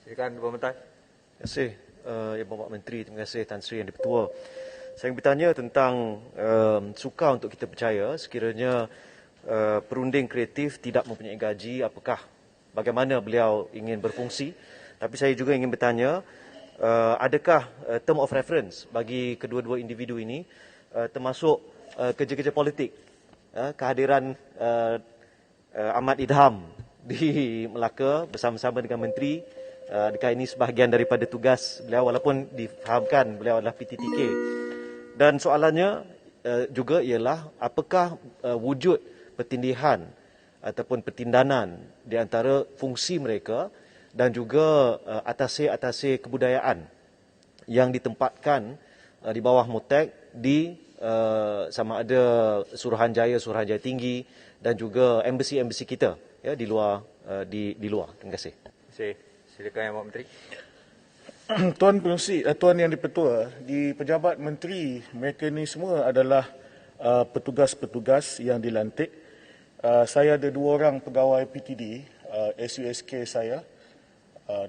Silakan Puan Menteri. Terima kasih Yang Berhormat Menteri, terima kasih Tan Sri Yang di-Pertua. Saya ingin bertanya tentang sukar untuk kita percaya sekiranya perunding kreatif tidak mempunyai gaji, bagaimana beliau ingin berfungsi. Tapi saya juga ingin bertanya, adakah term of reference bagi kedua-dua individu ini, termasuk kerja-kerja politik, kehadiran Ahmad Idham di Melaka bersama-sama dengan Menteri, adakah ini sebahagian daripada tugas beliau walaupun difahamkan beliau adalah PTTK. Dan soalannya juga ialah apakah wujud pertindihan ataupun pertindanan di antara fungsi mereka dan juga atase-atase kebudayaan yang ditempatkan di bawah MUTEK di sama ada Suruhanjaya Tinggi dan juga embassy kita di luar. Terima kasih. Terima kasih. Silakan Yang Berhormat Menteri. Tuan Pengerusi, Tuan Yang di-Pertua, di pejabat menteri, mereka ni semua adalah petugas-petugas yang dilantik. Saya ada 2 orang pegawai PTD, SUSK saya,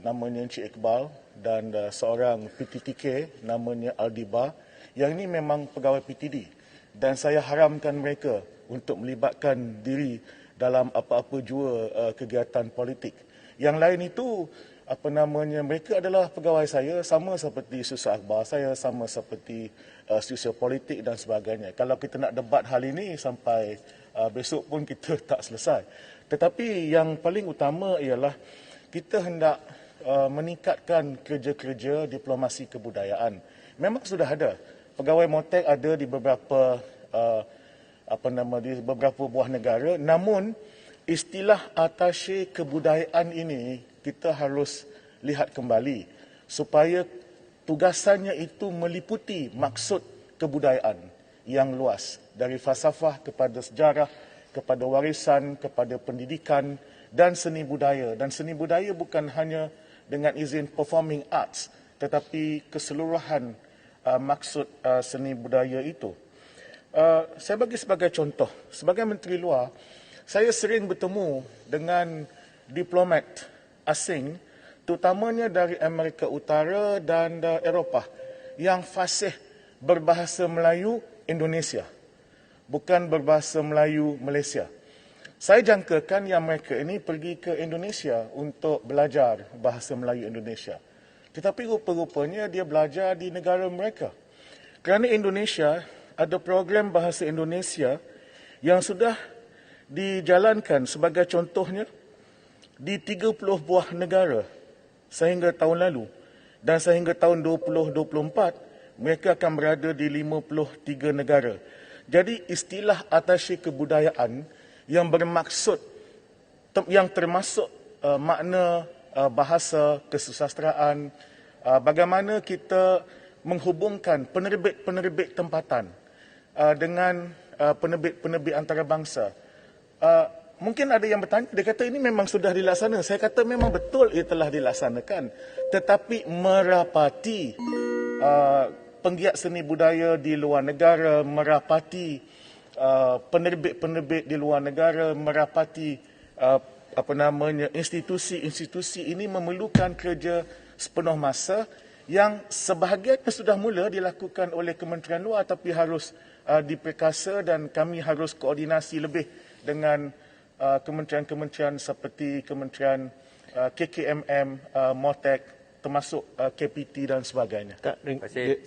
namanya Encik Iqbal, dan seorang PTTK namanya Aldiba. Yang ini memang pegawai PTD. Dan saya haramkan mereka untuk melibatkan diri dalam apa-apa jua kegiatan politik. Yang lain itu, mereka adalah pegawai saya, sama seperti Susah Akhbar saya, sama seperti sosial politik dan sebagainya. Kalau kita nak debat hal ini sampai besok pun kita tak selesai. Tetapi yang paling utama ialah kita hendak meningkatkan kerja-kerja diplomasi kebudayaan. Memang sudah ada. Pegawai MOTEK ada di beberapa di beberapa buah negara, namun istilah atashe kebudayaan ini kita harus lihat kembali supaya tugasannya itu meliputi maksud kebudayaan yang luas, dari falsafah kepada sejarah, kepada warisan, kepada pendidikan dan seni budaya. Dan seni budaya bukan hanya dengan izin performing arts, tetapi keseluruhan maksud seni budaya itu. Saya bagi sebagai contoh, sebagai Menteri Luar, saya sering bertemu dengan diplomat asing, terutamanya dari Amerika Utara dan Eropah, yang fasih berbahasa Melayu Indonesia, bukan berbahasa Melayu Malaysia. Saya jangkakan yang mereka ini pergi ke Indonesia untuk belajar bahasa Melayu Indonesia. Tetapi rupa-rupanya dia belajar di negara mereka. Kerana Indonesia ada program bahasa Indonesia yang sudah dijalankan sebagai contohnya di 30 buah negara sehingga tahun lalu, dan sehingga tahun 2024 mereka akan berada di 53 negara. Jadi istilah atashe kebudayaan yang bermaksud, yang termasuk makna bahasa, kesusasteraan, bagaimana kita menghubungkan penerbit-penerbit tempatan dengan penerbit-penerbit antarabangsa. Mungkin ada yang bertanya, dia kata ini memang sudah dilaksanakan. Saya kata memang betul ia telah dilaksanakan. Tetapi merapati penggiat seni budaya di luar negara, merapati penerbit-penerbit di luar negara, merapati institusi-institusi ini memerlukan kerja sepenuh masa yang sebahagiannya sudah mula dilakukan oleh Kementerian Luar, tapi harus diperkasa dan kami harus koordinasi lebih dengan kementerian-kementerian seperti Kementerian KKMM, MOTEK, termasuk KPT dan sebagainya.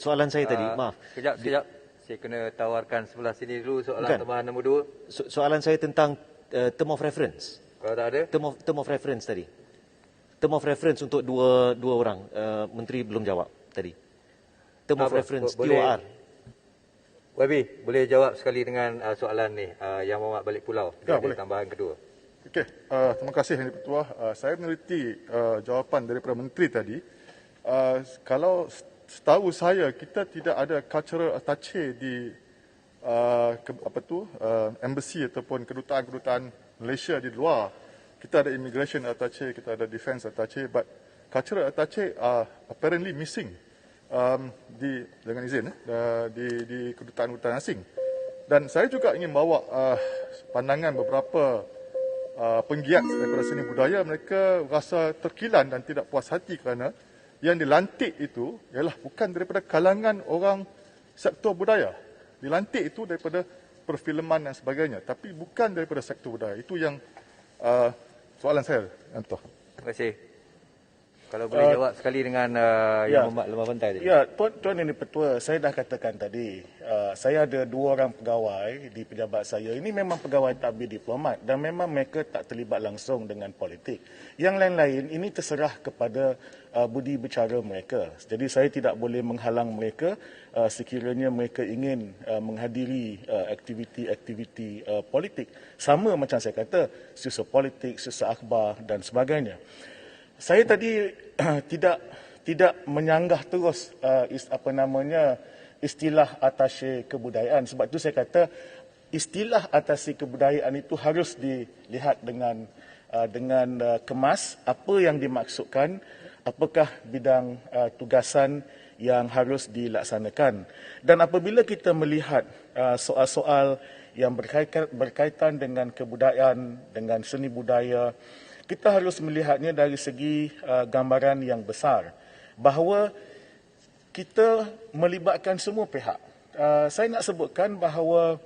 Soalan saya tadi, maaf. Sekejap. Saya kena tawarkan sebelah sini dulu soalan tambahan nombor 2. Soalan saya tentang term of reference. Kalau tak ada? Term of reference tadi. Term of reference untuk dua orang. Menteri belum jawab tadi. Term of reference, TOR. YB, boleh jawab sekali dengan soalan ni, Yang Berhormat Balik Pulau. Ya, ada boleh. Tambahan kedua. Okey, terima kasih Yang di-Pertua. Saya meneliti jawapan daripada Menteri tadi. Kalau setahu saya, kita tidak ada cultural attaché di embassy ataupun kedutaan-kedutaan Malaysia di luar. Kita ada immigration attaché, kita ada defence attaché, but cultural attaché are apparently missing. Dengan izin di kedutaan-kedutaan asing. Dan saya juga ingin bawa pandangan beberapa penggiat daripada seni budaya, mereka rasa terkilan dan tidak puas hati kerana yang dilantik itu ialah bukan daripada kalangan orang sektor budaya. Dilantik itu daripada perfilman dan sebagainya, tapi bukan daripada sektor budaya. Itu yang soalan saya, Anto. Terima kasih. Kalau boleh jawab sekali dengan Yang Hormat Lemah Pantai tadi. Ya, Tuan Yang di-Pertua, saya dah katakan tadi, saya ada 2 orang pegawai di pejabat saya. Ini memang pegawai tabir diplomat dan memang mereka tak terlibat langsung dengan politik. Yang lain-lain, ini terserah kepada budi bicara mereka. Jadi saya tidak boleh menghalang mereka sekiranya mereka ingin menghadiri aktiviti-aktiviti politik. Sama macam saya kata, susah politik, susah akhbar dan sebagainya. Saya tadi tidak menyanggah terus istilah atashe kebudayaan. Sebab itu saya kata istilah atashe kebudayaan itu harus dilihat dengan kemas apa yang dimaksudkan, apakah bidang tugasan yang harus dilaksanakan. Dan apabila kita melihat soal-soal yang berkaitan dengan kebudayaan, dengan seni budaya, kita harus melihatnya dari segi gambaran yang besar, bahawa kita melibatkan semua pihak. Saya nak sebutkan bahawa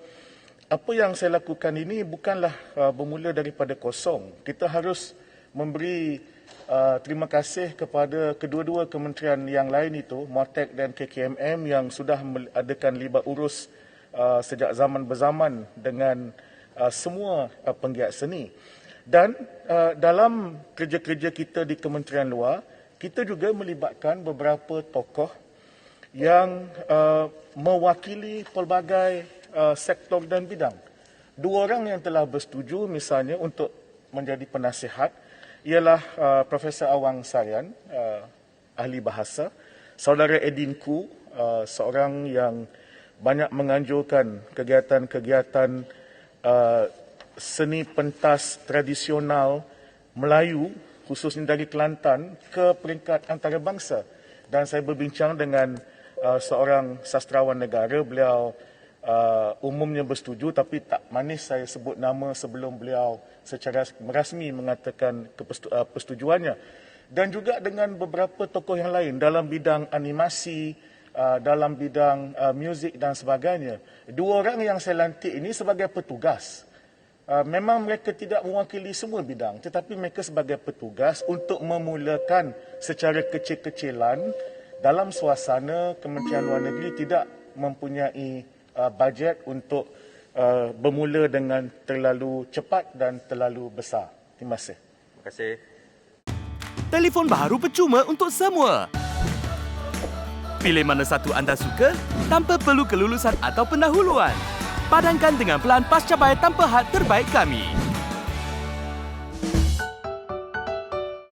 apa yang saya lakukan ini bukanlah bermula daripada kosong. Kita harus memberi terima kasih kepada kedua-dua kementerian yang lain itu, MOTEK dan KKMM, yang sudah adakan libat urus sejak zaman berzaman dengan semua penggiat seni. Dan dalam kerja-kerja kita di Kementerian Luar, kita juga melibatkan beberapa tokoh yang mewakili pelbagai sektor dan bidang. 2 orang yang telah bersetuju misalnya untuk menjadi penasihat ialah Profesor Awang Sarian, ahli bahasa, Saudara Edin Khoo, seorang yang banyak menganjurkan kegiatan-kegiatan seni pentas tradisional Melayu, khususnya dari Kelantan, ke peringkat antarabangsa. Dan saya berbincang dengan seorang sastrawan negara, beliau umumnya bersetuju, tapi tak manis saya sebut nama sebelum beliau secara rasmi mengatakan persetujuannya. Dan juga dengan beberapa tokoh yang lain dalam bidang animasi, dalam bidang muzik dan sebagainya. 2 orang yang saya lantik ini sebagai petugas. Memang mereka tidak mewakili semua bidang, tetapi mereka sebagai petugas untuk memulakan secara kecil-kecilan dalam suasana Kementerian Luar Negeri tidak mempunyai bajet untuk bermula dengan terlalu cepat dan terlalu besar. Terima kasih. Terima kasih. Telefon baharu percuma untuk semua. Pilih mana satu anda suka tanpa perlu kelulusan atau pendahuluan. Padankan dengan pelan pascabai tanpa had terbaik kami.